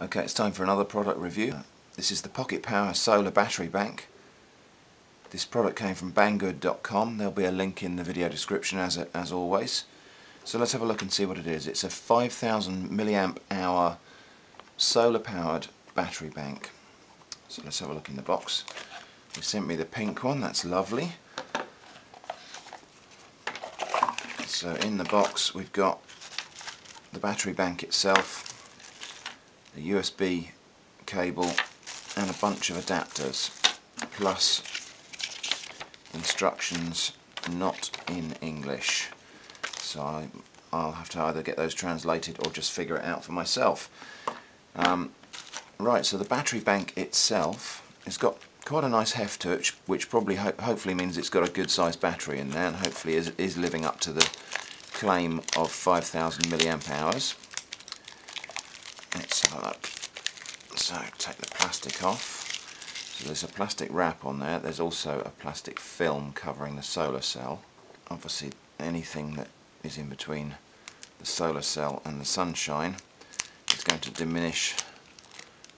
Okay, it's time for another product review. This is the Pocket Power Solar Battery Bank. This product came from Banggood.com. There'll be a link in the video description as always. So let's have a look and see what it is. It's a 5000 milliamp hour solar powered battery bank. So let's have a look in the box. They sent me the pink one, that's lovely. So in the box we've got the battery bank itself, a USB cable and a bunch of adapters, plus instructions not in English. So I'll have to either get those translated or just figure it out for myself. Right, so the battery bank itself has got quite a nice heft to it, which probably hopefully means it's got a good sized battery in there, and hopefully is living up to the claim of 5000 milliamp hours. Let's have a look. So take the plastic off. So there's a plastic wrap on there. There's also a plastic film covering the solar cell. Obviously anything that is in between the solar cell and the sunshine is going to diminish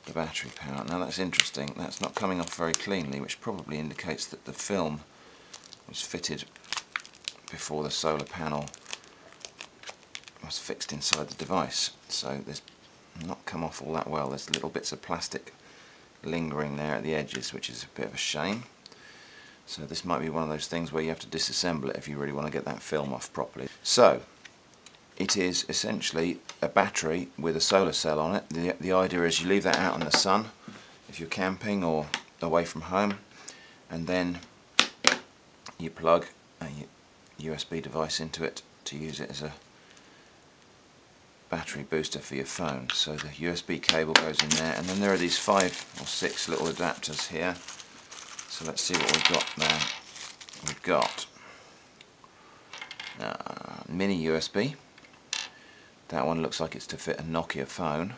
the battery power. Now that's interesting. That's not coming off very cleanly, which probably indicates that the film was fitted before the solar panel was fixed inside the device. So there's not come off all that well. There's little bits of plastic lingering there at the edges, which is a bit of a shame. So this might be one of those things where you have to disassemble it if you really want to get that film off properly. So it is essentially a battery with a solar cell on it. The idea is you leave that out in the sun if you're camping or away from home, and then you plug a USB device into it to use it as a battery booster for your phone. So the USB cable goes in there, and then there are these 5 or 6 little adapters here. So let's see what we've got there. We've got mini USB. That one looks like it's to fit a Nokia phone.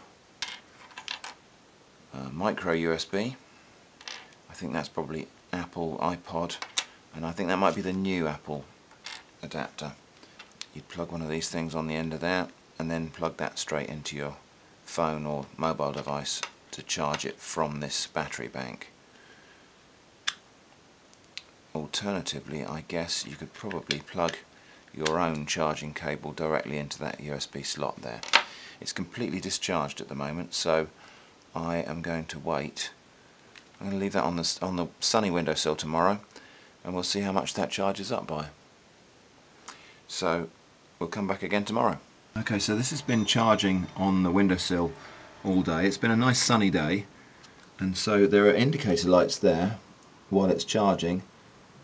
Micro USB. I think that's probably Apple iPod, and I think that might be the new Apple adapter. You'd plug one of these things on the end of there, and then plug that straight into your phone or mobile device to charge it from this battery bank. Alternatively, I guess you could probably plug your own charging cable directly into that USB slot there. It's completely discharged at the moment, so I am going to wait. I'm going to leave that on the sunny windowsill tomorrow, and we'll see how much that charges up by. So we'll come back again tomorrow. Okay, so this has been charging on the windowsill all day. It's been a nice sunny day, and so there are indicator lights there while it's charging,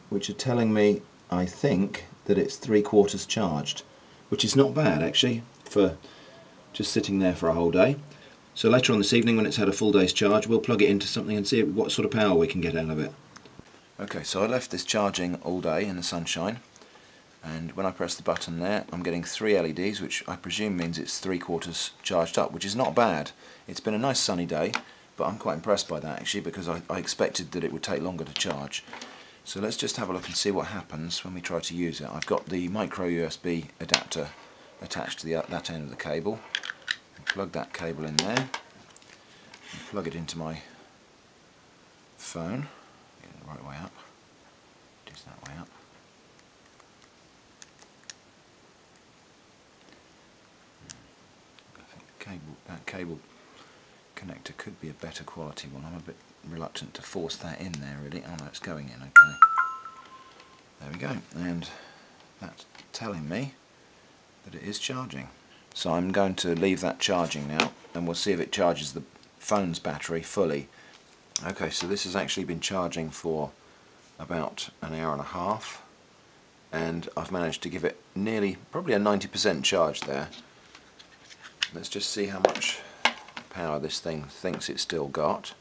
which are telling me, I think, that it's 3/4 charged, which is not bad actually for just sitting there for a whole day. So later on this evening, when it's had a full day's charge, we'll plug it into something and see what sort of power we can get out of it. Okay, so I left this charging all day in the sunshine, and when I press the button there, I'm getting 3 LEDs, which I presume means it's 3/4 charged up, which is not bad. It's been a nice sunny day, but I'm quite impressed by that actually, because I expected that it would take longer to charge. So let's just have a look and see what happens when we try to use it. I've got the micro USB adapter attached to that end of the cable. Plug that cable in there, and plug it into my phone. Get it the right way up. Just that way up. I think that cable connector could be a better quality one. I'm a bit reluctant to force that in there really. Oh no, it's going in, okay. There we go, and that's telling me that it is charging. So I'm going to leave that charging now, and we'll see if it charges the phone's battery fully. Okay, so this has actually been charging for about an hour and a half, and I've managed to give it probably a 90% charge there. Let's just see how much power this thing thinks it's still got.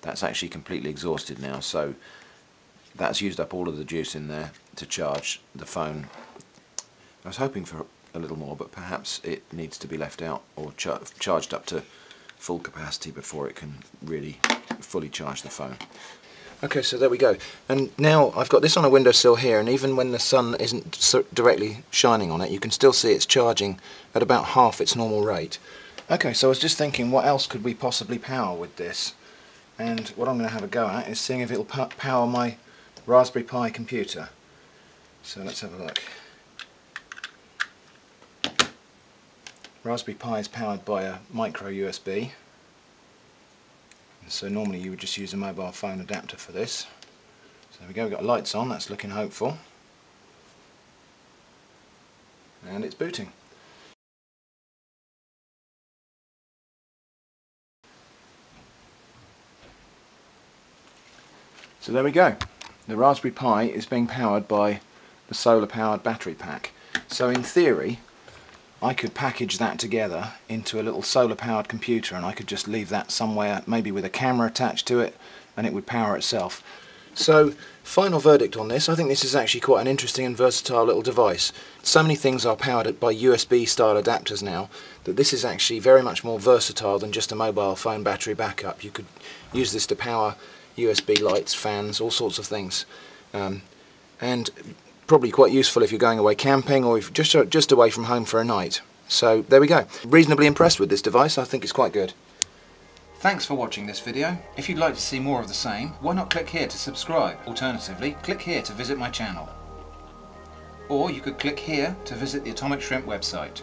That's actually completely exhausted now, so that's used up all of the juice in there to charge the phone. I was hoping for a little more, but perhaps it needs to be left out or charged up to full capacity before it can really fully charge the phone. Okay, so there we go. And now I've got this on a windowsill here, and even when the sun isn't directly shining on it, you can still see it's charging at about half its normal rate. Okay, so I was just thinking, what else could we possibly power with this? And what I'm going to have a go at is seeing if it'll power my Raspberry Pi computer. So let's have a look. Raspberry Pi is powered by a micro USB. So normally you would just use a mobile phone adapter for this. So there we go, we've got lights on, that's looking hopeful. And it's booting. So there we go. The Raspberry Pi is being powered by the solar powered battery pack. So in theory I could package that together into a little solar powered computer, and I could just leave that somewhere, maybe with a camera attached to it, and it would power itself. So final verdict on this, I think this is actually quite an interesting and versatile little device. So many things are powered by USB style adapters now that this is actually very much more versatile than just a mobile phone battery backup. You could use this to power USB lights, fans, all sorts of things, and probably quite useful if you're going away camping or if just away from home for a night. So there we go. Reasonably impressed with this device. I think it's quite good. Thanks for watching this video. If you'd like to see more of the same, why not click here to subscribe? Alternatively, click here to visit my channel. Or you could click here to visit the Atomic Shrimp website.